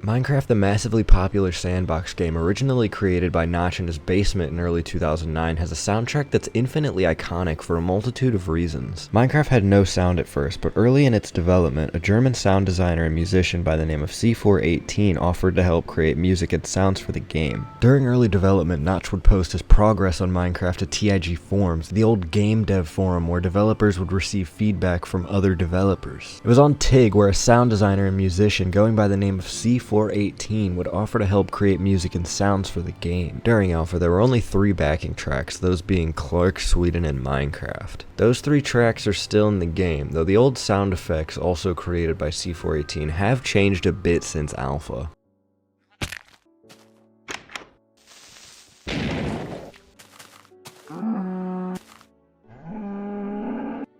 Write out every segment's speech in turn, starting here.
Minecraft, the massively popular sandbox game originally created by Notch in his basement in early 2009, has a soundtrack that's infinitely iconic for a multitude of reasons. Minecraft had no sound at first, but early in its development, a German sound designer and musician by the name of C418 offered to help create music and sounds for the game. During early development, Notch would post his progress on Minecraft to TIG forums, the old game dev forum where developers would receive feedback from other developers. It was on TIG where a sound designer and musician going by the name of C418 would offer to help create music and sounds for the game. During Alpha, there were only 3 backing tracks, those being Clark, Sweden, and Minecraft. Those 3 tracks are still in the game, though the old sound effects also created by C418 have changed a bit since Alpha.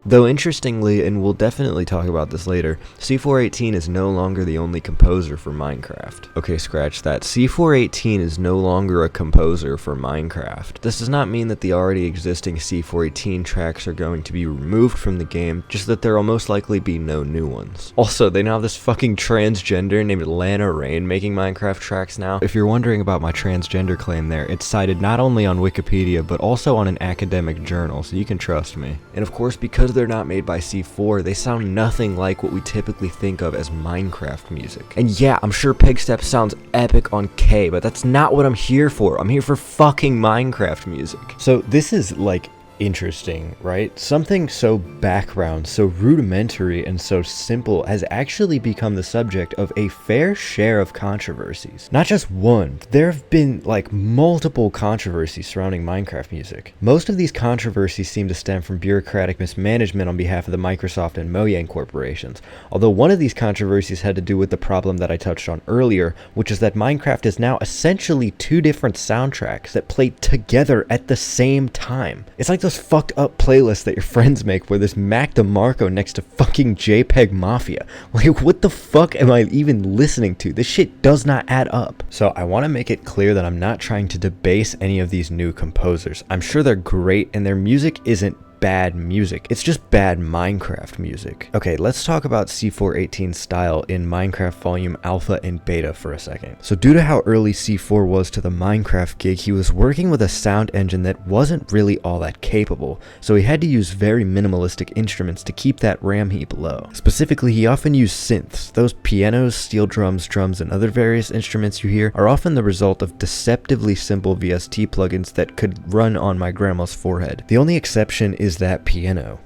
Though interestingly, and we'll definitely talk about this later, C418 is no longer the only composer for Minecraft. Okay, scratch that. C418 is no longer a composer for Minecraft. This does not mean that the already existing C418 tracks are going to be removed from the game, just that there will most likely be no new ones. Also, they now have this fucking transgender named Lana Rain making Minecraft tracks now. If you're wondering about my transgender claim there, it's cited not only on Wikipedia, but also on an academic journal, so you can trust me. And of course, because they're not made by C4, they sound nothing like what we typically think of as Minecraft music. And yeah, I'm sure Pigstep sounds epic on K, but that's not what I'm here for. I'm here for fucking Minecraft music. So this is like interesting, right? Something so background, so rudimentary, and so simple has actually become the subject of a fair share of controversies. Not just one, there have been like multiple controversies surrounding Minecraft music. Most of these controversies seem to stem from bureaucratic mismanagement on behalf of the Microsoft and Mojang corporations, although one of these controversies had to do with the problem that I touched on earlier, which is that Minecraft is now essentially 2 different soundtracks that play together at the same time. It's like those fucked up playlists that your friends make where there's Mac DeMarco next to fucking JPEG Mafia. Like, what the fuck am I even listening to? This shit does not add up. So I want to make it clear that I'm not trying to debase any of these new composers. I'm sure they're great and their music isn't bad music. It's just bad Minecraft music. Okay, let's talk about C418's style in Minecraft Volume Alpha and Beta for a second. So due to how early C4 was to the Minecraft gig, he was working with a sound engine that wasn't really all that capable, so he had to use very minimalistic instruments to keep that RAM heap low. Specifically, he often used synths. Those pianos, steel drums, drums, and other various instruments you hear are often the result of deceptively simple VST plugins that could run on my grandma's forehead. The only exception is that piano.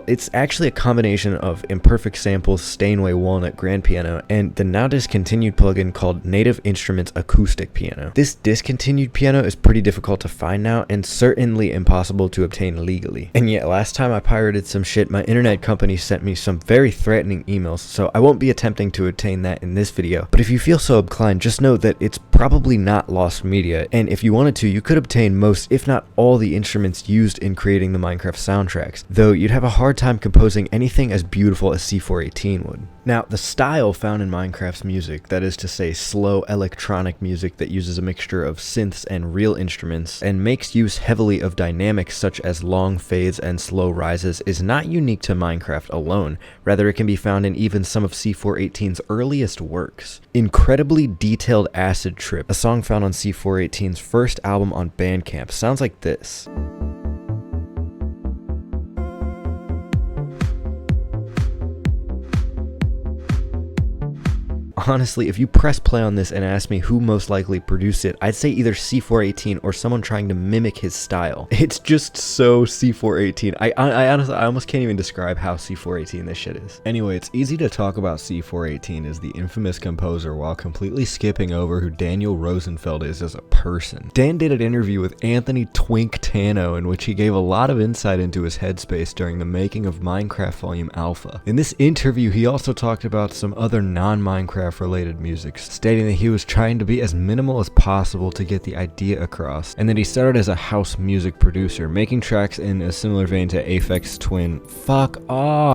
It's actually a combination of Imperfect Samples, Steinway Walnut Grand Piano, and the now discontinued plugin called Native Instruments Acoustic Piano. This discontinued piano is pretty difficult to find now, and certainly impossible to obtain legally. And yet, last time I pirated some shit, my internet company sent me some very threatening emails, so I won't be attempting to obtain that in this video. But if you feel so inclined, just know that it's probably not lost media, and if you wanted to, you could obtain most, if not all, the instruments used in creating the Minecraft soundtracks, though you'd have a hard time composing anything as beautiful as C418 would. Now, the style found in Minecraft's music, that is to say slow electronic music that uses a mixture of synths and real instruments, and makes use heavily of dynamics such as long fades and slow rises, is not unique to Minecraft alone. Rather, it can be found in even some of C418's earliest works. Incredibly Detailed Acid Trip, a song found on C418's first album on Bandcamp, sounds like this. Honestly, if you press play on this and ask me who most likely produced it, I'd say either C418 or someone trying to mimic his style. It's just so C418. I honestly, I almost can't even describe how C418 this shit is. Anyway, it's easy to talk about C418 as the infamous composer while completely skipping over who Daniel Rosenfield is as a person. Dan did an interview with Anthony Twink Tano in which he gave a lot of insight into his headspace during the making of Minecraft Volume Alpha. In this interview, he also talked about some other non-Minecraft related music, stating that he was trying to be as minimal as possible to get the idea across, and that he started as a house music producer, making tracks in a similar vein to Aphex Twin.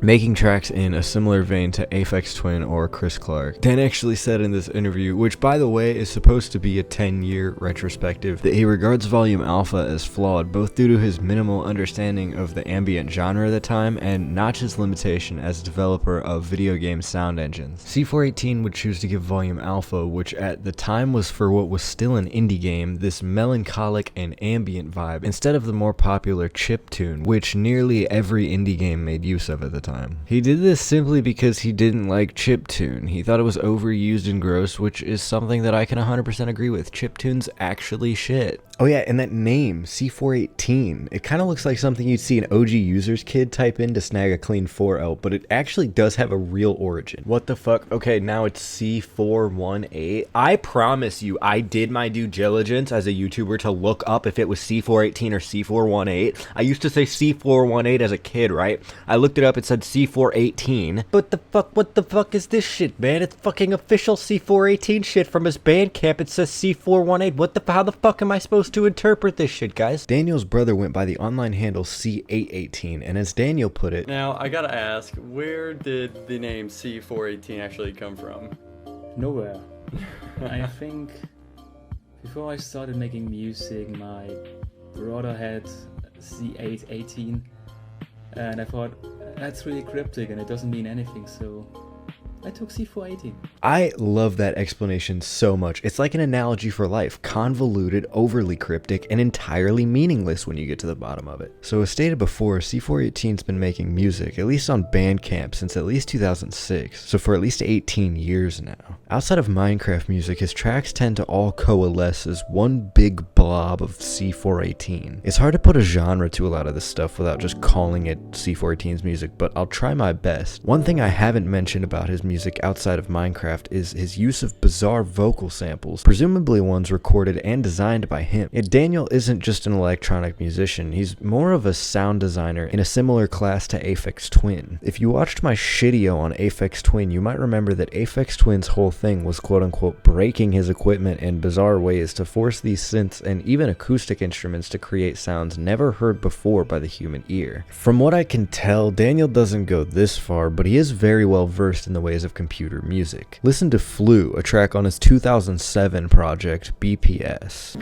Making tracks in a similar vein to Aphex Twin or Chris Clark. Dan actually said in this interview, which by the way is supposed to be a 10-year retrospective, that he regards Volume Alpha as flawed, both due to his minimal understanding of the ambient genre at the time and Notch's limitation as a developer of video game sound engines. C418 would choose users to give Volume Alpha, which at the time was for what was still an indie game, this melancholic and ambient vibe, instead of the more popular chiptune, which nearly every indie game made use of at the time. He did this simply because he didn't like chiptune. He thought it was overused and gross, which is something that I can 100% agree with. Chiptune's actually shit. Oh yeah, and that name, C418, it kind of looks like something you'd see an OG users kid type in to snag a clean 4L, but it actually does have a real origin. What the fuck? Okay, now it's C418. I promise you, I did my due diligence as a YouTuber to look up if it was C418 or C418. I used to say C418 as a kid, right? I looked it up, it said C418. But what the fuck is this shit, man? It's fucking official C418 shit from his Bandcamp. It says C418. How the fuck am I supposed to interpret this shit, guys? Daniel's brother went by the online handle C818, and as Daniel put it, now I gotta ask, where did the name C418 actually come from? Nowhere. I think before I started making music, my brother had C818, and I thought that's really cryptic and it doesn't mean anything, so I took C418. I love that explanation so much. It's like an analogy for life. Convoluted, overly cryptic, and entirely meaningless when you get to the bottom of it. So as stated before, C418's been making music, at least on Bandcamp, since at least 2006, so for at least 18 years now. Outside of Minecraft music, his tracks tend to all coalesce as one big blob of C418. It's hard to put a genre to a lot of this stuff without just calling it C418's music, but I'll try my best. One thing I haven't mentioned about his music outside of Minecraft is his use of bizarre vocal samples, presumably ones recorded and designed by him. Yet Daniel isn't just an electronic musician, he's more of a sound designer in a similar class to Aphex Twin. If you watched my shitio on Aphex Twin, you might remember that Aphex Twin's whole thing was quote-unquote breaking his equipment in bizarre ways to force these synths and even acoustic instruments to create sounds never heard before by the human ear. From what I can tell, Daniel doesn't go this far, but he is very well versed in the ways of computer music. Listen to Flu, a track on his 2007 project BPS.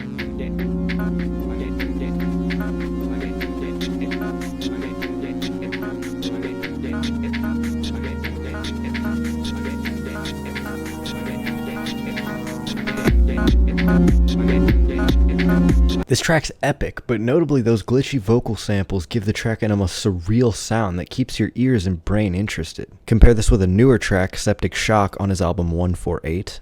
This track's epic, but notably those glitchy vocal samples give the track an almost surreal sound that keeps your ears and brain interested. Compare this with a newer track, Septic Shock, on his album 148.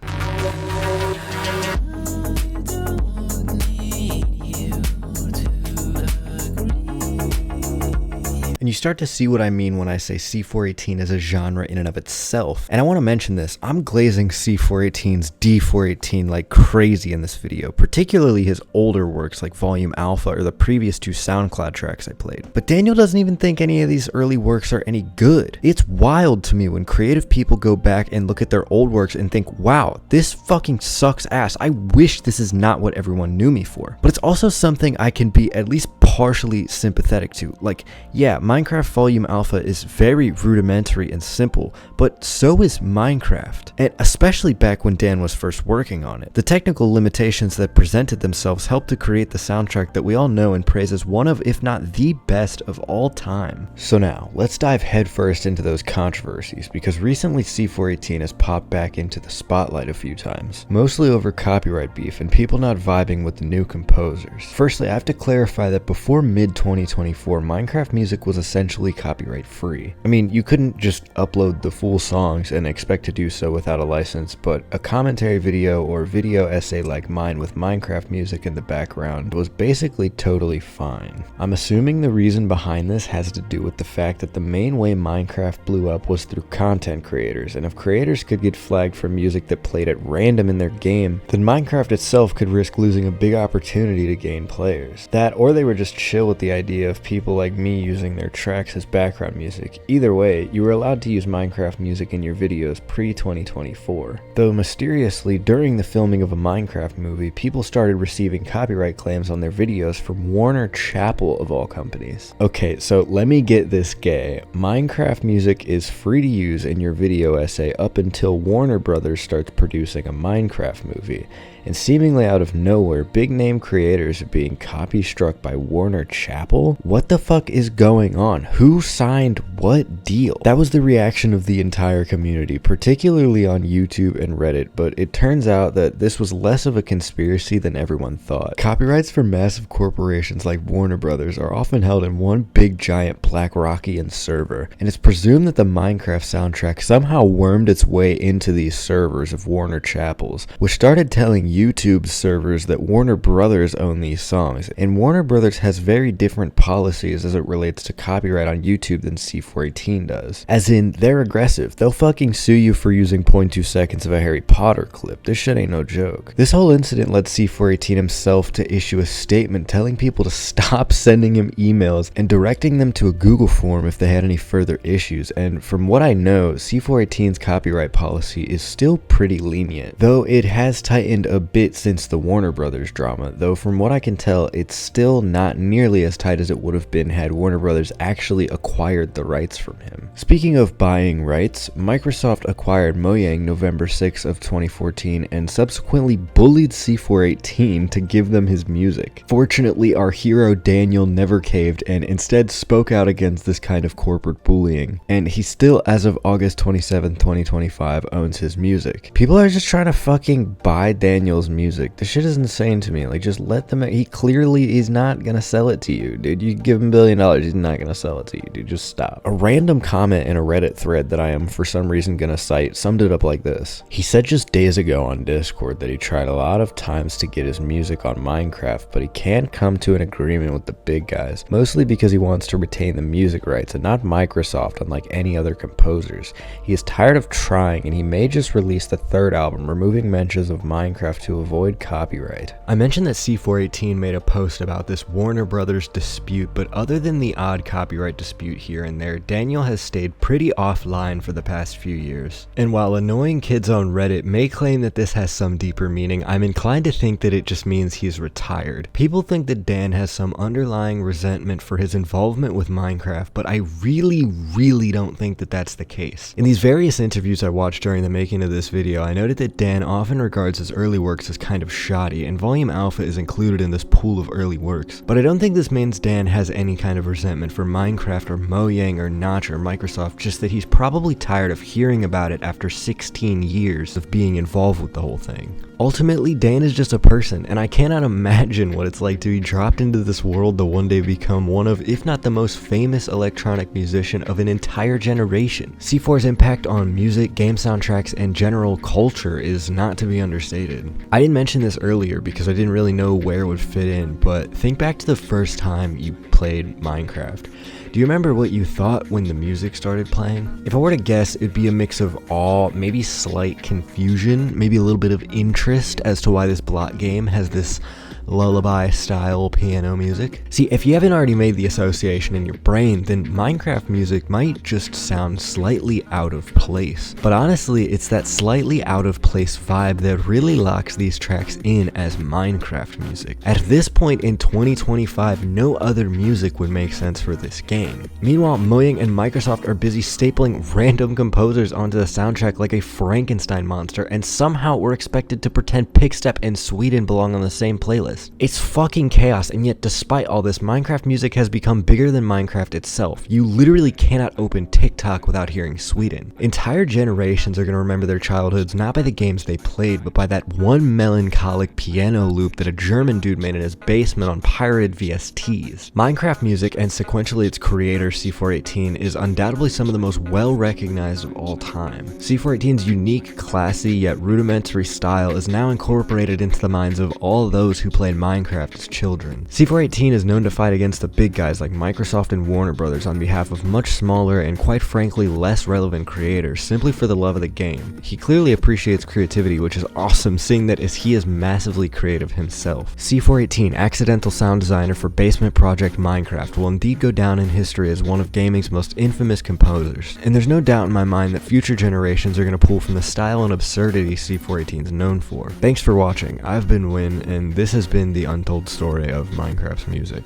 And you start to see what I mean when I say C418 is a genre in and of itself. And I want to mention this, I'm glazing C418's D418 like crazy in this video, particularly his older works like Volume Alpha or the previous two SoundCloud tracks I played. But Daniel doesn't even think any of these early works are any good. It's wild to me when creative people go back and look at their old works and think, wow, this fucking sucks ass. I wish this is not what everyone knew me for. But it's also something I can be at least partially sympathetic to. Like, yeah, Minecraft Volume Alpha is very rudimentary and simple, but so is Minecraft, and especially back when Dan was first working on it. The technical limitations that presented themselves helped to create the soundtrack that we all know and praise as one of, if not the best of all time. So now, let's dive headfirst into those controversies, because recently C418 has popped back into the spotlight a few times, mostly over copyright beef and people not vibing with the new composers. Firstly, I have to clarify that before mid-2024, Minecraft music was essentially copyright free. I mean, you couldn't just upload the full songs and expect to do so without a license, but a commentary video or video essay like mine with Minecraft music in the background was basically totally fine. I'm assuming the reason behind this has to do with the fact that the main way Minecraft blew up was through content creators, and if creators could get flagged for music that played at random in their game, then Minecraft itself could risk losing a big opportunity to gain players. That, or they were just chill with the idea of people like me using their tracks as background music. Either way, you were allowed to use Minecraft music in your videos pre-2024. Though mysteriously, during the filming of a Minecraft movie, people started receiving copyright claims on their videos from Warner Chappell of all companies. Okay, so let me get this gay. Minecraft music is free to use in your video essay up until Warner Brothers starts producing a Minecraft movie. And seemingly out of nowhere, big name creators are being copy struck by Warner Chappell? What the fuck is going on? on? Who signed what deal? That was the reaction of the entire community, particularly on YouTube and Reddit, but it turns out that this was less of a conspiracy than everyone thought. Copyrights for massive corporations like Warner Brothers are often held in one big giant BlackRockian server, and it's presumed that the Minecraft soundtrack somehow wormed its way into these servers of Warner Chappell's, which started telling YouTube's servers that Warner Brothers own these songs, and Warner Brothers has very different policies as it relates to copyright on YouTube than C418 does. As in, they're aggressive. They'll fucking sue you for using 0.2 seconds of a Harry Potter clip. This shit ain't no joke. This whole incident led C418 himself to issue a statement telling people to stop sending him emails and directing them to a Google form if they had any further issues, and from what I know, C418's copyright policy is still pretty lenient, though it has tightened a bit since the Warner Brothers drama, though from what I can tell, it's still not nearly as tight as it would have been had Warner Brothers actually acquired the rights from him. Speaking of buying rights, Microsoft acquired Mojang November 6 of 2014 and subsequently bullied C418 to give them his music. Fortunately, our hero Daniel never caved and instead spoke out against this kind of corporate bullying, and he still, as of August 27, 2025, owns his music. People are just trying to fucking buy Daniel's music. This shit is insane to me. Like, just let them. He clearly is not gonna sell it to you, dude. You give him $1 billion, he's not gonna sell it to you, dude. Just stop. A random comment in a Reddit thread that I am for some reason gonna cite summed it up like this. He said just days ago on Discord that he tried a lot of times to get his music on Minecraft, but he can't come to an agreement with the big guys, mostly because he wants to retain the music rights and not Microsoft, unlike any other composers. He is tired of trying, and he may just release the third album, removing mentions of Minecraft to avoid copyright. I mentioned that C418 made a post about this Warner Brothers dispute, but other than the odd copyright dispute here and there, Daniel has stayed pretty offline for the past few years. And while annoying kids on Reddit may claim that this has some deeper meaning, I'm inclined to think that it just means he's retired. People think that Dan has some underlying resentment for his involvement with Minecraft, but I really don't think that that's the case. In these various interviews I watched during the making of this video, I noted that Dan often regards his early works as kind of shoddy, and Volume Alpha is included in this pool of early works. But I don't think this means Dan has any kind of resentment for Minecraft or Mojang or Notch or Microsoft, just that he's probably tired of hearing about it after 16 years of being involved with the whole thing. Ultimately, Dan is just a person, and I cannot imagine what it's like to be dropped into this world to one day become one of, if not the most famous electronic musician of an entire generation. C4's impact on music, game soundtracks, and general culture is not to be understated. I didn't mention this earlier because I didn't really know where it would fit in, but think back to the first time you played Minecraft. Do you remember what you thought when the music started playing? If I were to guess, it'd be a mix of awe, maybe slight confusion, maybe a little bit of interest as to why this block game has this lullaby style piano music. See, if you haven't already made the association in your brain, then Minecraft music might just sound slightly out of place. But honestly, it's that slightly out of place vibe that really locks these tracks in as Minecraft music. At this point in 2025, no other music would make sense for this game. Meanwhile, Mojang and Microsoft are busy stapling random composers onto the soundtrack like a Frankenstein monster, and somehow we're expected to pretend Pickstep and Sweden belong on the same playlist. It's fucking chaos, and yet despite all this, Minecraft music has become bigger than Minecraft itself. You literally cannot open TikTok without hearing Sweden. Entire generations are going to remember their childhoods not by the games they played, but by that one melancholic piano loop that a German dude made in his basement on pirated VSTs. Minecraft music, and sequentially its creator C418, is undoubtedly some of the most well-recognized of all time. C418's unique, classy, yet rudimentary style is now incorporated into the minds of all those who played Minecraft as children. C418 is known to fight against the big guys like Microsoft and Warner Brothers on behalf of much smaller and quite frankly less relevant creators simply for the love of the game. He clearly appreciates creativity, which is awesome seeing that as he is massively creative himself. C418, accidental sound designer for Basement Project Minecraft, will indeed go down in history as one of gaming's most infamous composers, and there's no doubt in my mind that future generations are going to pull from the style and absurdity C418 is known for. Thanks for watching. I've been Win, and this has been the untold story of Minecraft's music.